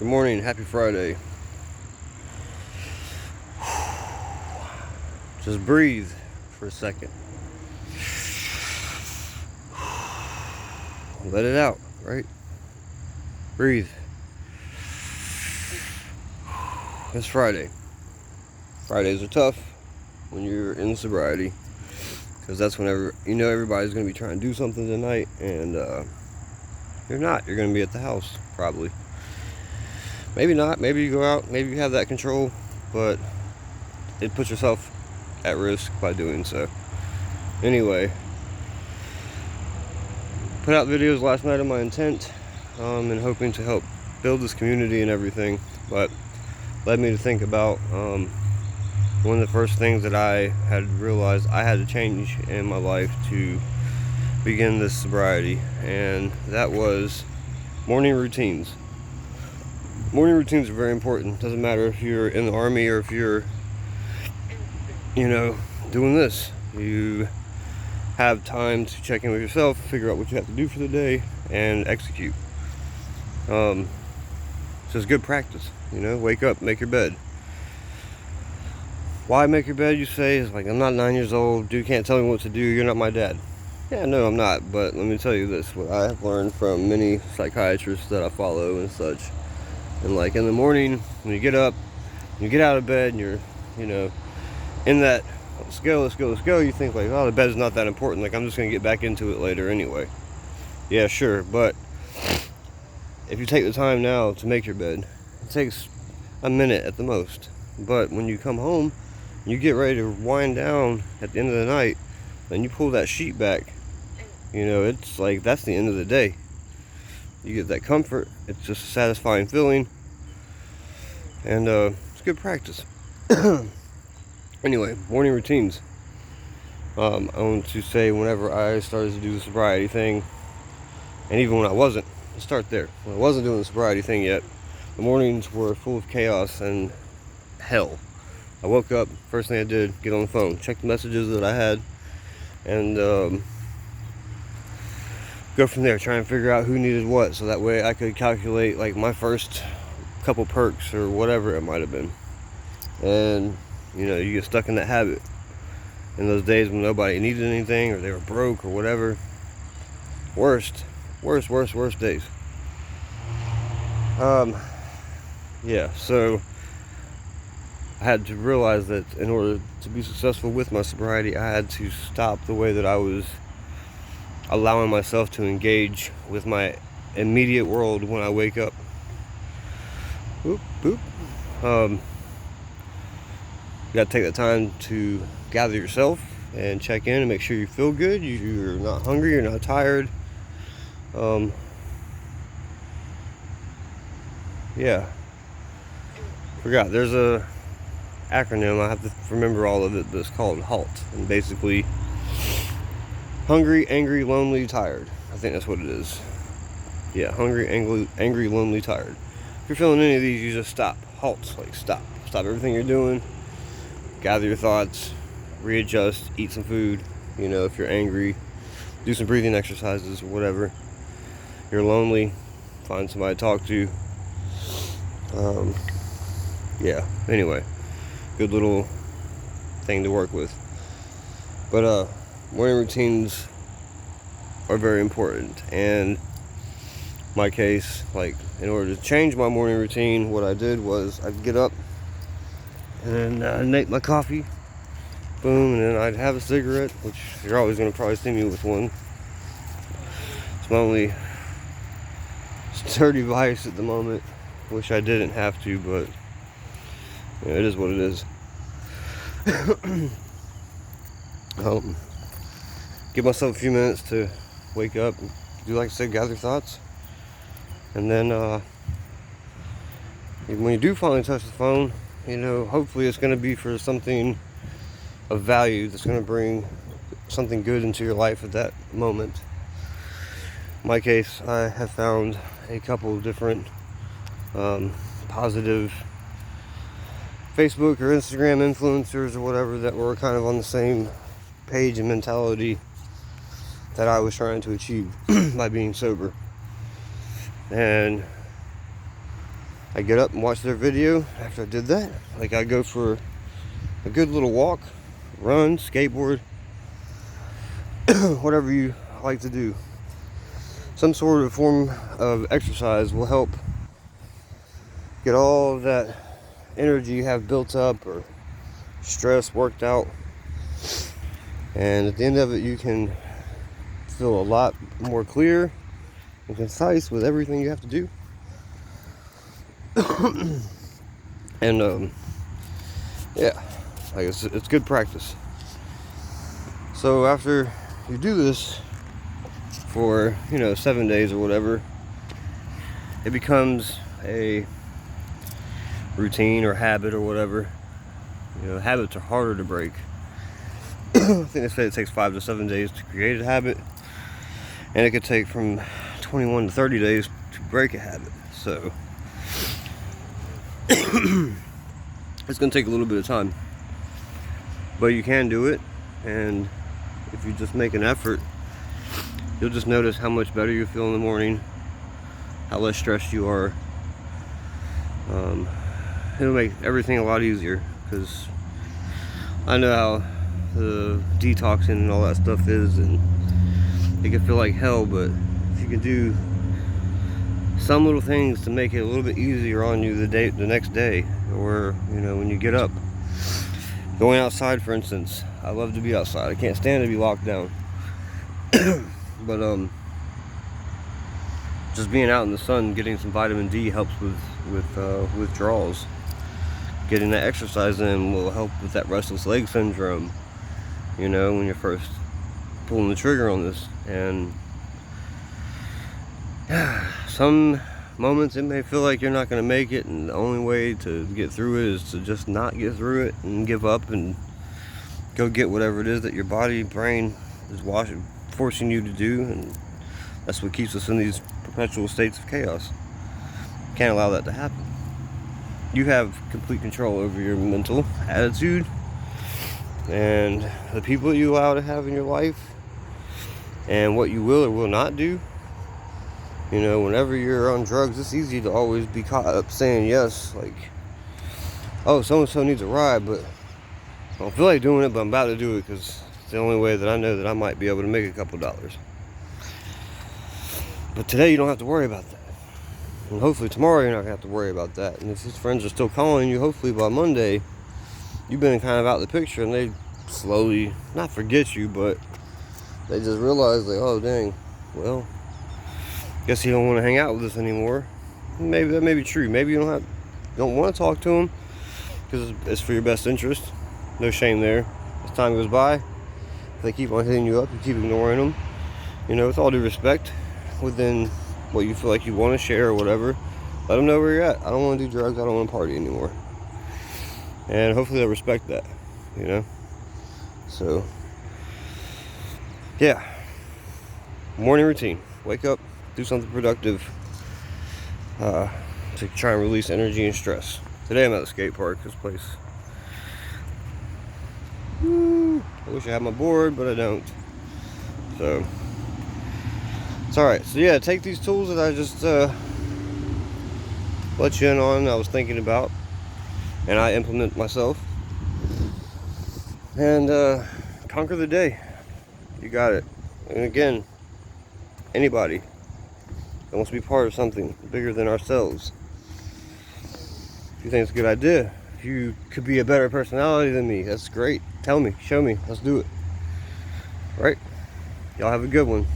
Good morning, happy Friday. Just breathe for a second. Let it out, right? Breathe. It's Friday. Fridays are tough when you're in sobriety, because that's whenever everybody's going to be trying to do something tonight, and you're not. You're going to be at the house, probably. Maybe not. Maybe you go out. Maybe you have that control, but it puts yourself at risk by doing so. Anyway, put out videos last night on my intent, and hoping to help build this community and everything, but led me to think about one of the first things that I had realized I had to change in my life to begin this sobriety, and that was morning routines. Morning routines are very important. Doesn't matter if you're in the army or if you're, doing this. You have time to check in with yourself, figure out what you have to do for the day, and execute. So it's good practice. Wake up, make your bed. Why make your bed, you say? It's like, I'm not 9 years old. You can't tell me what to do. You're not my dad. Yeah, no, I'm not. But let me tell you this. What I have learned from many psychiatrists that I follow and such. And like in the morning, when you get up, you get out of bed, and you're, in that, let's go, you think like, oh, the bed's not that important. Like, I'm just going to get back into it later anyway. Yeah, sure. But if you take the time now to make your bed, it takes a minute at the most. But when you come home, you get ready to wind down at the end of the night, and you pull that sheet back, it's like, that's the end of the day. You get that comfort. It's just a satisfying feeling, and it's good practice. Anyway, morning routines. I want to say, whenever I started to do the sobriety thing, and even when I wasn't, let's start there. When I wasn't doing the sobriety thing yet, the mornings were full of chaos and hell. I woke up, first thing I did, get on the phone, check the messages that I had, and go from there, try and figure out who needed what, so that way I could calculate like my first couple perks or whatever it might have been. And you get stuck in that habit in those days when nobody needed anything, or they were broke or whatever. Worst days. Yeah, so I had to realize that in order to be successful with my sobriety, I had to stop the way that I was allowing myself to engage with my immediate world when I wake up. Boop, boop. You gotta take the time to gather yourself and check in and make sure you feel good, you're not hungry, you're not tired. Yeah. Forgot, there's a acronym, I have to remember all of it, but it's called HALT. And basically, hungry, angry, lonely, tired. I think that's what it is. Yeah, hungry, angry, lonely, tired. If you're feeling any of these, you just stop. HALT. Like, stop. Stop everything you're doing. Gather your thoughts. Readjust. Eat some food. If you're angry, do some breathing exercises or whatever. You're lonely, find somebody to talk to. Yeah, anyway. Good little thing to work with. But, morning routines are very important, and my case, like, in order to change my morning routine, what I did was I'd get up and then I'd make my coffee, boom, and then I'd have a cigarette, which you're always going to probably see me with one. It's my only sturdy vice at the moment. Wish I didn't have to, but it is what it is. Give myself a few minutes to wake up, do like I said, gather thoughts, and then when you do finally touch the phone, hopefully it's going to be for something of value that's going to bring something good into your life at that moment. In my case, I have found a couple of different positive Facebook or Instagram influencers or whatever that were kind of on the same page and mentality that I was trying to achieve by being sober. And I get up and watch their video. After I did that, like, I go for a good little walk, run, skateboard, whatever you like to do. Some sort of form of exercise will help get all that energy you have built up or stress worked out. And at the end of it, you can feel a lot more clear and concise with everything you have to do. And yeah, like it's good practice. So after you do this for 7 days or whatever, it becomes a routine or habit or whatever. Habits are harder to break. I think they say it takes 5 to 7 days to create a habit, and it could take from 21 to 30 days to break a habit. So it's going to take a little bit of time, but you can do it. And if you just make an effort, you'll just notice how much better you feel in the morning, how less stressed you are. It'll make everything a lot easier, because I know how the detoxing and all that stuff is, and it can feel like hell. But if you can do some little things to make it a little bit easier on you the next day, or when you get up, going outside, for instance. I love to be outside. I can't stand to be locked down. But just being out in the sun, getting some vitamin D helps with withdrawals. Getting that exercise in will help with that restless leg syndrome, when you're first pulling the trigger on this. And some moments it may feel like you're not going to make it, and the only way to get through it is to just not get through it and give up and go get whatever it is that your body, brain is forcing you to do. And that's what keeps us in these perpetual states of chaos. Can't allow that to happen. You have complete control over your mental attitude and the people that you allow to have in your life, and what you will or will not do. Whenever you're on drugs, it's easy to always be caught up saying yes, like, oh, so-and-so needs a ride, but I don't feel like doing it, but I'm about to do it because it's the only way that I know that I might be able to make a couple dollars. But today you don't have to worry about that. And hopefully tomorrow you're not going to have to worry about that. And if his friends are still calling you, hopefully by Monday, you've been kind of out of the picture, and they slowly, not forget you, but they just realize, like, oh, dang, well, guess he don't want to hang out with us anymore. Maybe that may be true. Maybe you don't want to talk to him because it's for your best interest. No shame there. As time goes by, if they keep on hitting you up, you keep ignoring them. With all due respect, within what you feel like you want to share or whatever, let them know where you're at. I don't want to do drugs. I don't want to party anymore. And hopefully they'll respect that, So, yeah. Morning routine. Wake up, do something productive to try and release energy and stress. Today I'm at the skate park. This place, I wish I had my board, but I don't. So it's alright. So yeah, take these tools that I just let you in on, I was thinking about, and I implement myself, and conquer the day. You got it. And again, anybody that wants to be part of something bigger than ourselves, if you think it's a good idea, if you could be a better personality than me, that's great. Tell me, show me, let's do it. All right, y'all have a good one.